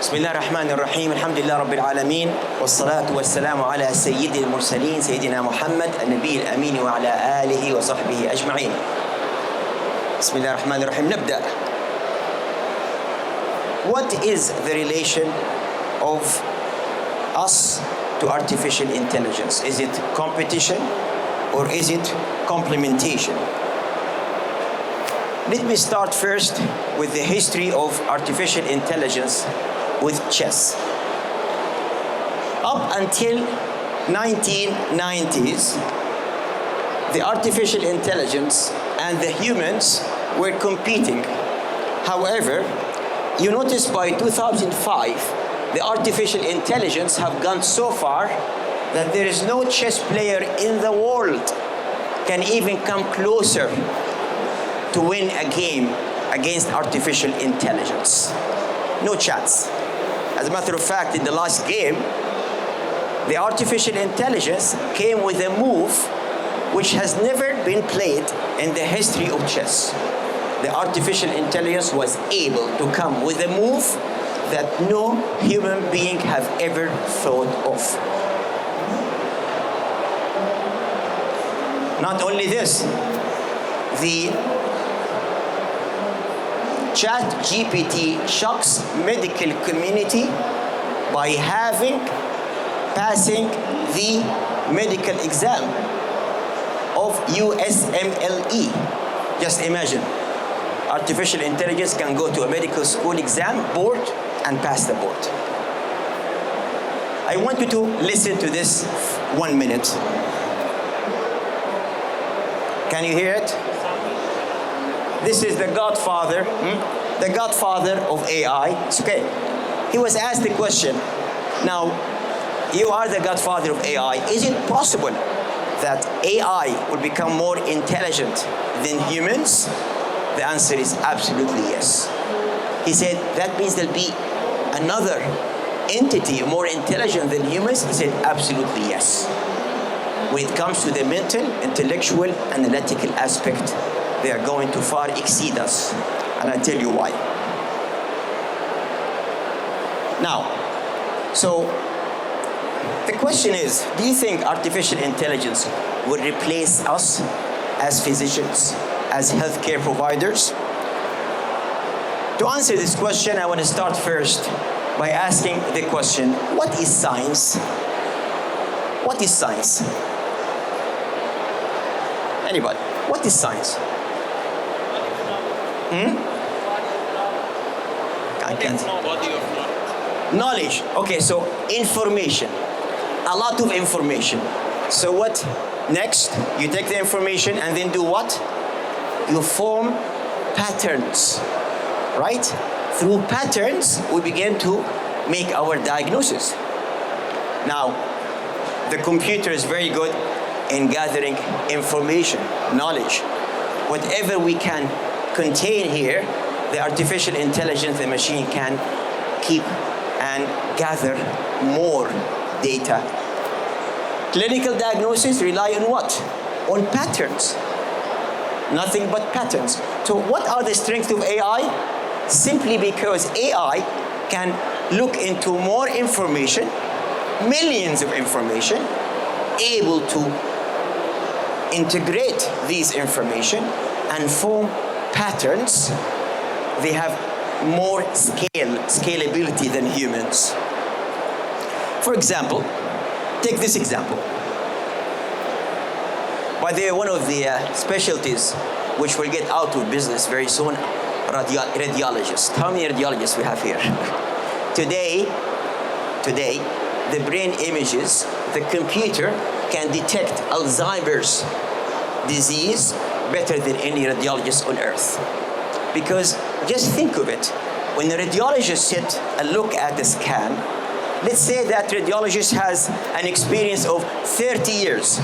بسم الله الرحمن الرحيم. الحمد لله رب العالمين، والصلاة والسلام على سيد المرسلين سيدنا محمد النبي الأمين وعلى آله وصحبه أجمعين. بسم الله الرحمن الرحيم. نبدأ. What is the relation of us to artificial intelligence? Is it competition or is it complementation? Let me start first with the history of artificial intelligence with chess. Up until 1990s, the artificial intelligence and the humans were competing. However, you notice by 2005, the artificial intelligence have gone so far that there is no chess player in the world can even come closer to win a game against artificial intelligence. No chance. As a matter of fact, in the last game, the artificial intelligence came with a move which has never been played in the history of chess. The artificial intelligence was able to come with a move that no human being have ever thought of. Not only this, the ChatGPT shocks medical community by passing the medical exam of USMLE. Just imagine, artificial intelligence can go to a medical school exam board and pass the board. I want you to listen to this 1 minute. Can you hear it? This is the godfather of AI. It's okay. He was asked the question, now, you are the godfather of AI. Is it possible that AI will become more intelligent than humans? The answer is absolutely yes. He said, that means there'll be another entity more intelligent than humans? He said, absolutely yes. When it comes to the mental, intellectual, analytical aspect, they are going to far exceed us. And I'll tell you why. Now, so the question is, do you think artificial intelligence will replace us as physicians, as healthcare providers? To answer this question, I want to start first by asking the question, what is science? What is science? Anybody? What is science? Knowledge. Okay, so information. A lot of information. So what next? You take the information and then do what? You form patterns, right? Through patterns, we begin to make our diagnosis. Now, the computer is very good in gathering information, knowledge. Whatever we can contain here, the artificial intelligence, the machine can keep and gather more data. Clinical diagnosis rely on what? On patterns. Nothing but patterns. So what are the strengths of AI? Simply because AI can look into more information, millions of information, able to integrate these information and form patterns. They have more scalability than humans. For example, take this example. By the way, one of the specialties which will get out of business very soon, radiologists. How many radiologists we have here? Today, the brain images, the computer can detect Alzheimer's disease better than any radiologist on earth. Because just think of it, when the radiologist sit and look at the scan, let's say that radiologist has an experience of 30 years.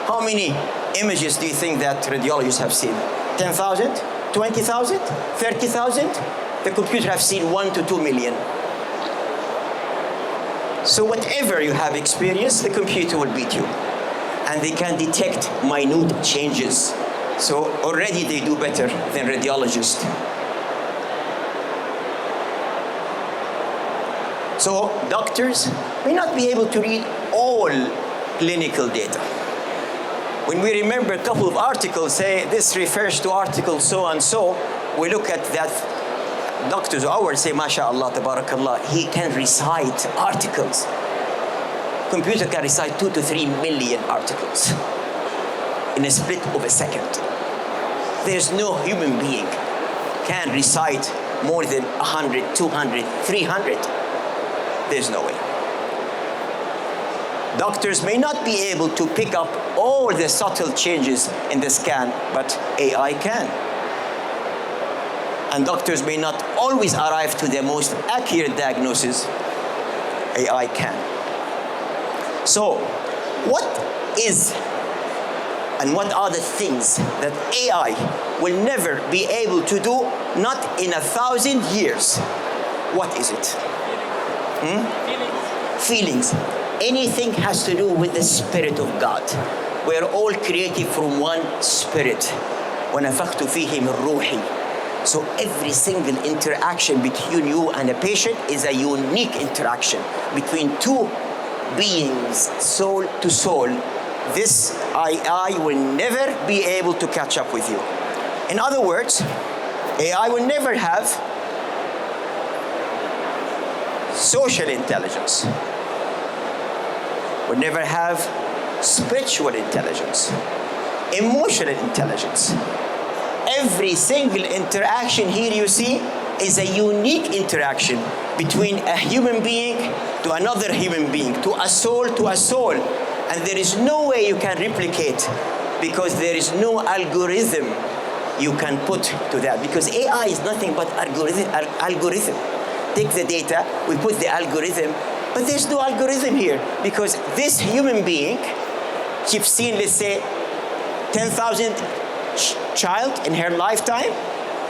How many images do you think that radiologists have seen? 10,000? 20,000? 30,000? The computer have seen 1 to 2 million. So whatever you have experienced, the computer will beat you. And they can detect minute changes. So already they do better than radiologists. So doctors may not be able to read all clinical data. When we remember a couple of articles, say this refers to article so and so, we look at that doctors of ours say, MashaAllah, Tabarakallah, he can recite articles. Computer can recite 2 to 3 million articles in a split of a second. There's no human being can recite more than 100, 200, 300. There's no way. Doctors may not be able to pick up all the subtle changes in the scan, but AI can. And doctors may not always arrive to the most accurate diagnosis. AI can. So, what is and what are the things that AI will never be able to do, not in 1,000 years? What is it? Feelings. Anything has to do with the Spirit of God. We are all created from one Spirit. وَنَفَخْتُ فِيهِ مِنْ رُوحِي. So every single interaction between you and a patient is a unique interaction between two beings, soul to soul. This AI will never be able to catch up with you. In other words, AI will never have social intelligence, will never have spiritual intelligence, emotional intelligence. Every single interaction here you see is a unique interaction between a human being to another human being, to a soul. And there is no way you can replicate, because there is no algorithm you can put to that. Because AI is nothing but algorithm. Take the data, we put the algorithm, but there's no algorithm here, because this human being, you've seen, let's say, 10,000 child in her lifetime.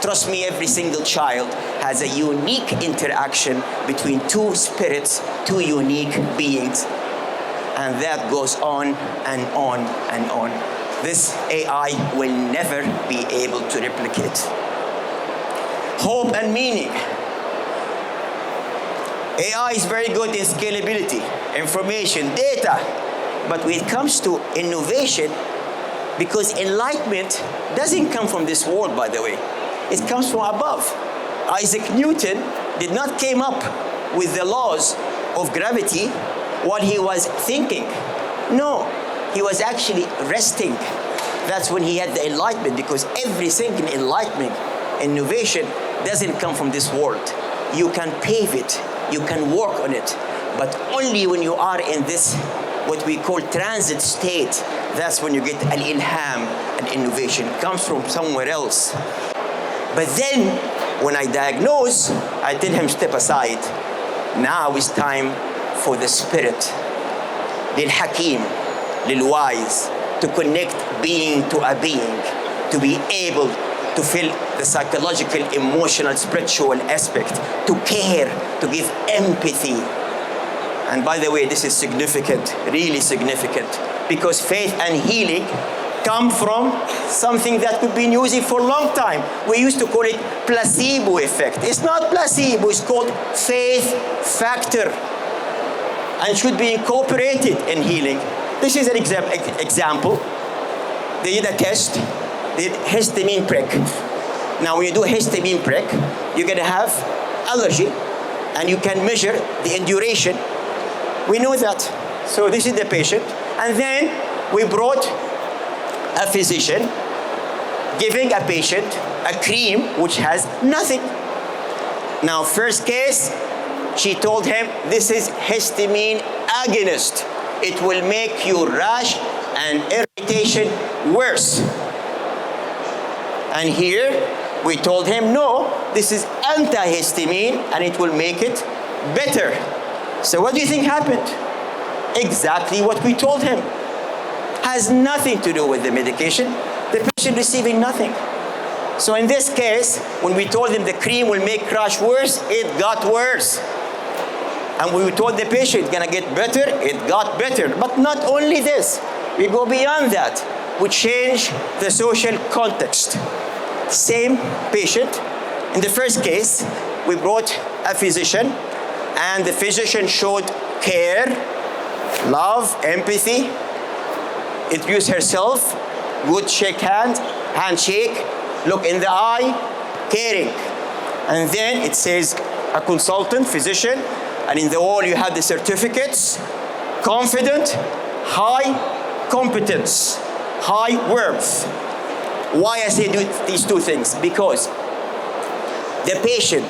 Trust me, every single child has a unique interaction between two spirits, two unique beings. And that goes on and on and on. This AI will never be able to replicate. Hope and meaning. AI is very good in scalability, information, data. But when it comes to innovation, because enlightenment doesn't come from this world, by the way. It comes from above. Isaac Newton did not came up with the laws of gravity while he was thinking. No, he was actually resting. That's when he had the enlightenment, because every single enlightenment, innovation, doesn't come from this world. You can pave it, you can work on it, but only when you are in this, what we call transit state, that's when you get al-ilham, and innovation comes from somewhere else. But then, when I diagnose, I tell him, step aside. Now it's time for the spirit, lil-hakim, lil-wise, to connect being to a being, to be able to feel the psychological, emotional, spiritual aspect, to care, to give empathy. And by the way, this is significant, really significant, because faith and healing come from something that we've been using for a long time. We used to call it placebo effect. It's not placebo, it's called faith factor, and should be incorporated in healing. This is an example. They did a test, they did histamine prick. Now when you do histamine prick, you're gonna have allergy, and you can measure the induration. We know that. So this is the patient. And then we brought a physician giving a patient a cream which has nothing. Now, first case, she told him, this is histamine agonist. It will make your rash and irritation worse. And here, we told him, no, this is antihistamine, and it will make it better. So what do you think happened? Exactly what we told him. Has nothing to do with the medication. The patient receiving nothing. So in this case, when we told him the cream will make rash worse, it got worse. And when we told the patient it's gonna get better, it got better. But not only this, we go beyond that. We change the social context. Same patient. In the first case, we brought a physician, and the physician showed care, love, empathy, introduced herself, good handshake, look in the eye, caring. And then it says a consultant, physician, and in the wall you have the certificates, confident, high competence, high worth. Why I say these two things? Because the patient,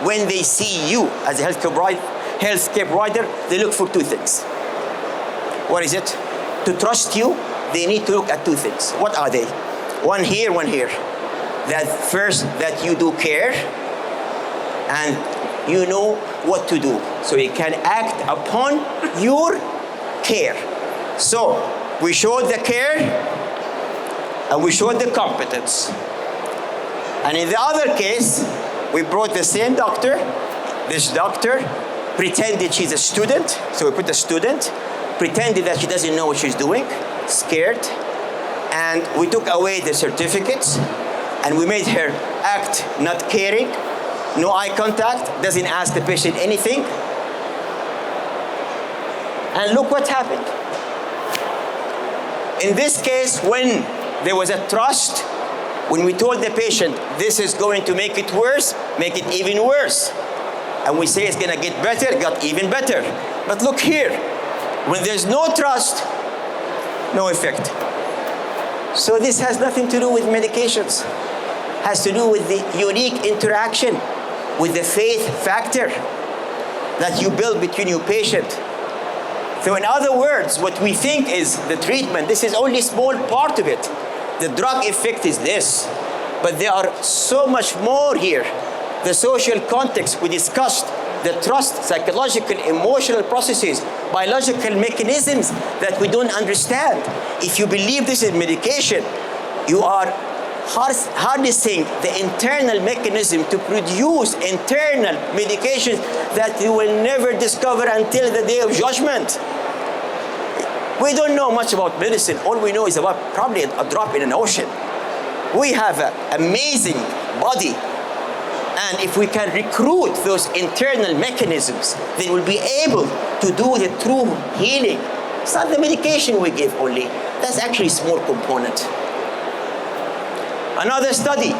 when they see you as a healthcare provider, they look for two things. What is it? To trust you, they need to look at two things. What are they? One here, one here. That first, that you do care, and you know what to do. So you can act upon your care. So we showed the care, and we showed the competence. And in the other case, we brought the same doctor. This doctor pretended she's a student. So we put a student, pretended that she doesn't know what she's doing, scared. And we took away the certificates, and we made her act not caring, no eye contact, doesn't ask the patient anything. And look what happened. In this case, when there was a trust, when we told the patient, this is going to make it worse, make it even worse. And we say it's going to get better, it got even better. But look here, when there's no trust, no effect. So this has nothing to do with medications. It has to do with the unique interaction, with the faith factor that you build between your patient. So in other words, what we think is the treatment, this is only a small part of it. The drug effect is this, but there are so much more here. The social context we discussed, the trust, psychological, emotional processes, biological mechanisms that we don't understand. If you believe this is medication, you are harnessing the internal mechanism to produce internal medications that you will never discover until the day of judgment. We don't know much about medicine. All we know is about probably a drop in an ocean. We have an amazing body. And if we can recruit those internal mechanisms, then we'll be able to do the true healing. It's not the medication we give only. That's actually a small component. Another study,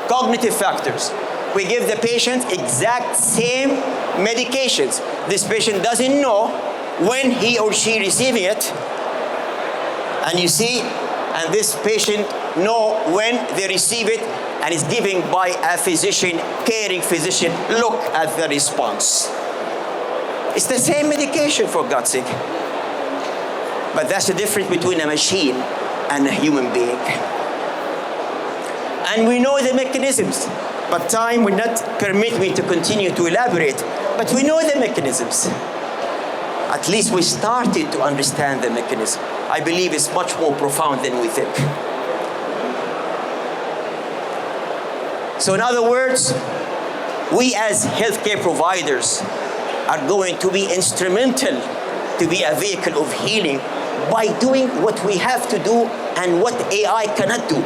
cognitive factors. We give the patient exact same medications. This patient doesn't know when he or she receiving it. And you see, and this patient know when they receive it, and is given by a physician, caring physician. Look at the response. It's the same medication, for God's sake. But that's the difference between a machine and a human being. And we know the mechanisms, but time will not permit me to continue to elaborate. But we know the mechanisms. At least we started to understand the mechanism. I believe it's much more profound than we think. So in other words, we as healthcare providers are going to be instrumental to be a vehicle of healing by doing what we have to do and what AI cannot do.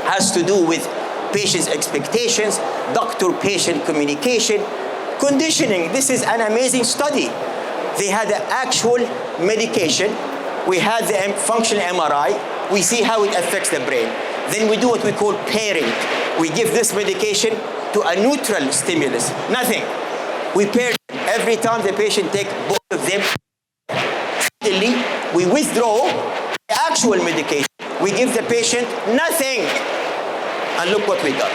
Has to do with patient's expectations, doctor-patient communication, conditioning. This is an amazing study. They had an actual medication. We had the functional MRI. We see how it affects the brain. Then we do what we call pairing. We give this medication to a neutral stimulus. Nothing. We pair every time the patient takes both of them. Suddenly, we withdraw the actual medication. We give the patient nothing. And look what we got.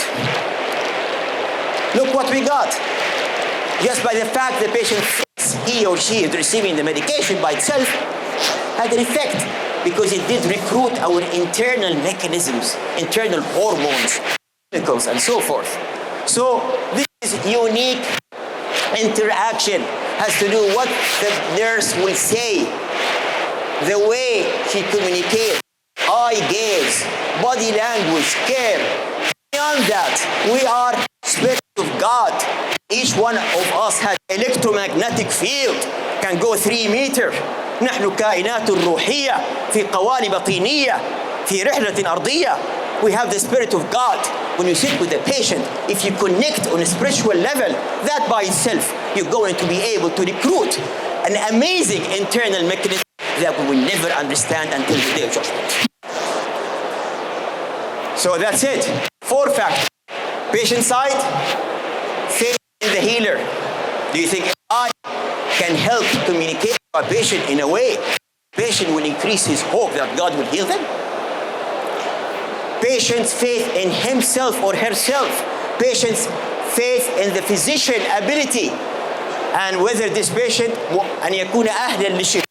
Look what we got. Just by the fact the patient thinks he or she is receiving the medication by itself had an effect, because it did recruit our internal mechanisms, internal hormones, chemicals, and so forth. So this is unique interaction. Has to do what the nurse will say, the way she communicates, eye gaze, body language, care. Beyond that, we are Spirit of God. Each one of us has electromagnetic field, can go 3 meters. نحن كائنات روحية في قوالب طينية في رحلة أرضية. We have the Spirit of God. When you sit with the patient, if you connect on a spiritual level, that by itself you're going to be able to recruit an amazing internal mechanism that we will never understand until the day of judgment. So that's it. 4 factors. Patient side, faith in the healer. Do you think AI can help communicate to a patient in a way patient will increase his hope that God will heal them? Patient's faith in himself or herself. Patient's faith in the physician ability and whether this patient أن يكون أهلا للشفاء.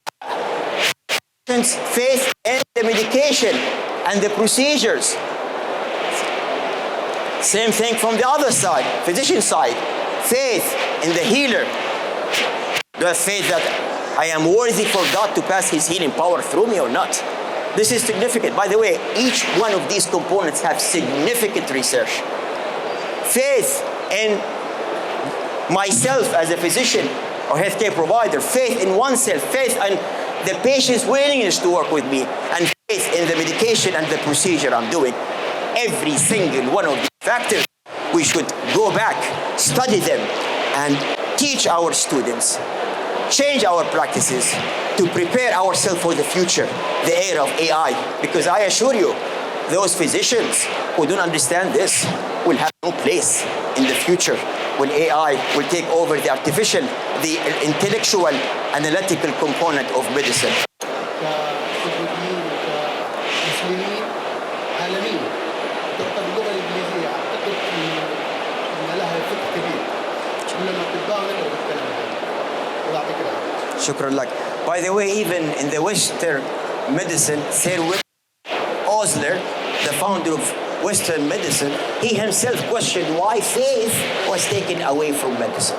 Patient's faith in the medication and the procedures. Same thing from the other side, physician side. Faith in the healer. Do I have faith that I am worthy for God to pass His healing power through me or not? This is significant. By the way, each one of these components have significant research. Faith in myself as a physician or healthcare provider, faith in oneself, faith in the patient's willingness to work with me, and faith in the medication and the procedure I'm doing. Every single one of these factors, we should go back, study them, and teach our students, change our practices to prepare ourselves for the future, the era of AI. Because I assure you, those physicians who don't understand this will have no place in the future when AI will take over the artificial, the intellectual, analytical component of medicine. Shukran lak. By the way, even in the Western medicine, Sir Osler, the founder of Western medicine, he himself questioned why faith was taken away from medicine.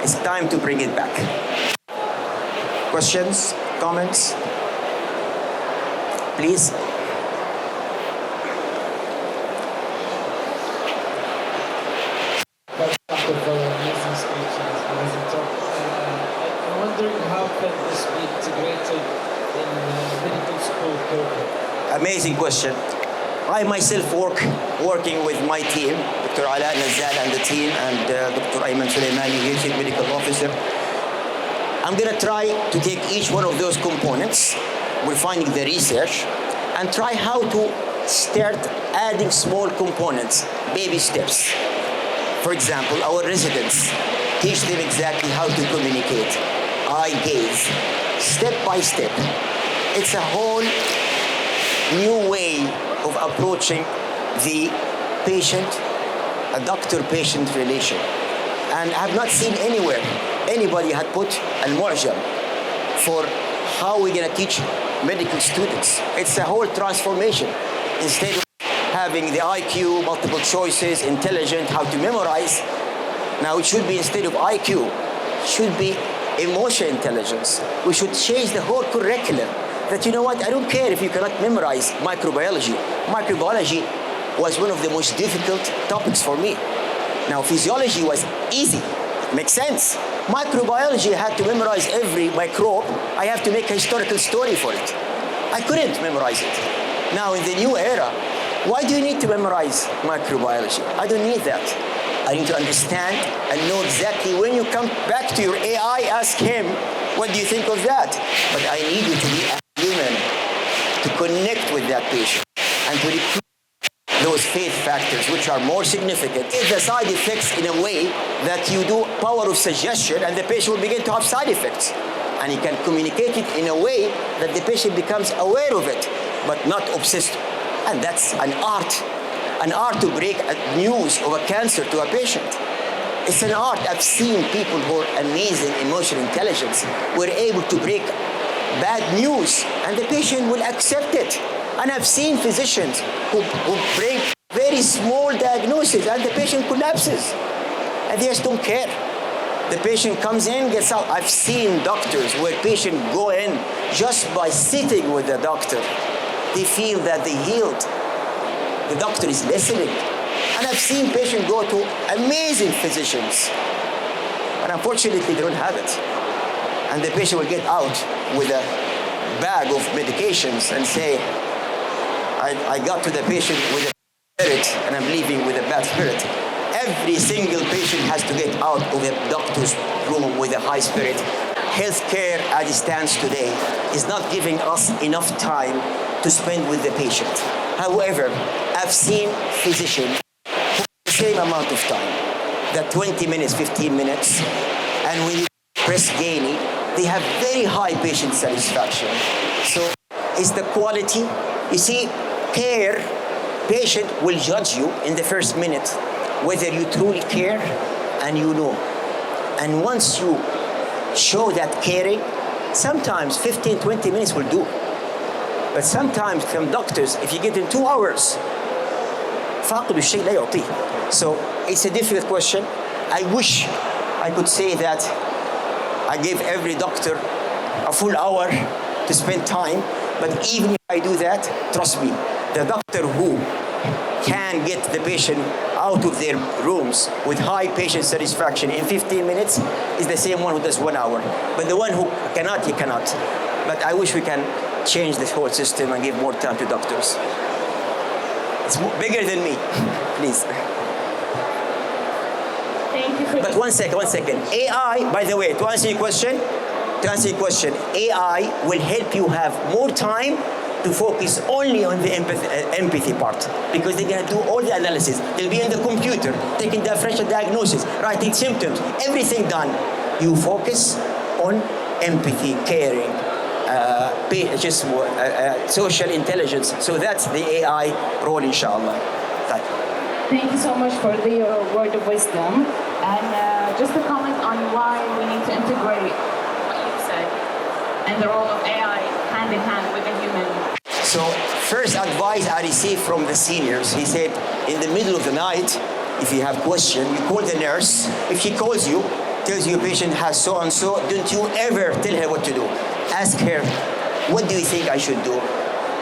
It's time to bring it back. Questions, comments? Please. Amazing question. I myself working with my team, Dr. Ala Nazal and the team, and Dr. Ayman Suleimani, here, Chief Medical Officer. I'm going to try to take each one of those components, we're finding the research, and try how to start adding small components, baby steps. For example, our residents, teach them exactly how to communicate, eye gaze, step by step. It's a whole new way of approaching the patient, a doctor-patient relation. And I have not seen anywhere anybody had put al-mu'jam for how we're going to teach medical students. It's a whole transformation. Instead of having the IQ, multiple choices, intelligent, how to memorize, now it should be, instead of IQ, should be emotional intelligence. We should change the whole curriculum. That, you know what, I don't care if you cannot memorize microbiology. Microbiology was one of the most difficult topics for me. Now, physiology was easy, makes sense. Microbiology, I had to memorize every microbe. I have to make a historical story for it. I couldn't memorize it. Now, in the new era, why do you need to memorize microbiology? I don't need that. I need to understand and know exactly when you come back to your AI, ask him, what do you think of that? But I need you to be a human, to connect with that patient, and to recruit those faith factors, which are more significant. The side effects in a way that you do power of suggestion, and the patient will begin to have side effects. And he can communicate it in a way that the patient becomes aware of it, but not obsessed. And that's an art to break news of a cancer to a patient. It's an art. I've seen people who are amazing emotional intelligence were able to break bad news, and the patient will accept it. And I've seen physicians who break very small diagnoses, and the patient collapses, and they just don't care. The patient comes in, gets out. I've seen doctors where patients go in just by sitting with the doctor. They feel that they healed. The doctor is listening. And I've seen patients go to amazing physicians, but unfortunately they don't have it. And the patient will get out with a bag of medications and say, I got to the patient with a spirit and I'm leaving with a bad spirit. every single patient has to get out of the doctor's room with a high spirit. Healthcare as it stands today is not giving us enough time to spend with the patient. However, I've seen physicians who have the same amount of time, that 20 minutes, 15 minutes, and when you press Gainey, they have very high patient satisfaction. So it's the quality. You see, care, patient will judge you in the first minute whether you truly care, and you know. And once you show that caring, sometimes 15, 20 minutes will do. But sometimes from doctors, if you get in 2 hours, فاقد الشيء لا يعطيه. So it's a difficult question. I wish I could say that I gave every doctor a full hour to spend time, but even if I do that, trust me, the doctor who can get the patient out of their rooms with high patient satisfaction in 15 minutes is the same one who does 1 hour. But the one who cannot, he cannot. But I wish we can change the whole system and give more time to doctors. It's bigger than me, please. Thank you for But one second. AI, by the way, to answer your question, AI will help you have more time to focus only on the empathy part, because they're going to do all the analysis. They'll be in the computer, taking the differential diagnosis, writing symptoms, everything done. You focus on empathy, caring, social intelligence. So that's the AI role, inshallah. Thank you so much for the word of wisdom. And just a comment on why we need to integrate what you said and the role of AI hand in hand with the human. So first advice I received from the seniors, he said, in the middle of the night, if you have question, you call the nurse. If she calls you, tells you a patient has so-and-so, don't you ever tell her what to do. Ask her, what do you think I should do?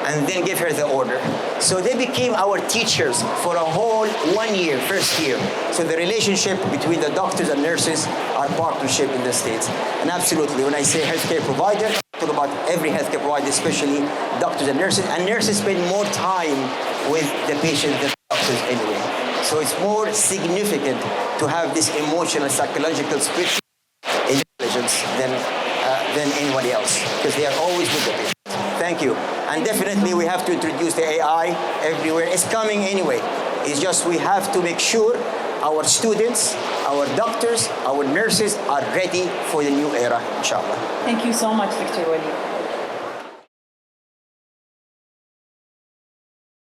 And then give her the order. So they became our teachers for a whole 1 year, first year. So the relationship between the doctors and nurses are partnership in the States. And absolutely, when I say healthcare provider, I talk about every healthcare provider, especially doctors and nurses. And nurses spend more time with the patient than doctors anyway. So it's more significant to have this emotional, psychological, spiritual intelligence than anybody else, because they are always with the patient. Thank you. And definitely we have to introduce the AI everywhere. It's coming anyway. It's just we have to make sure our students, our doctors, our nurses are ready for the new era, inshallah. Thank you so much, Dr. Walid.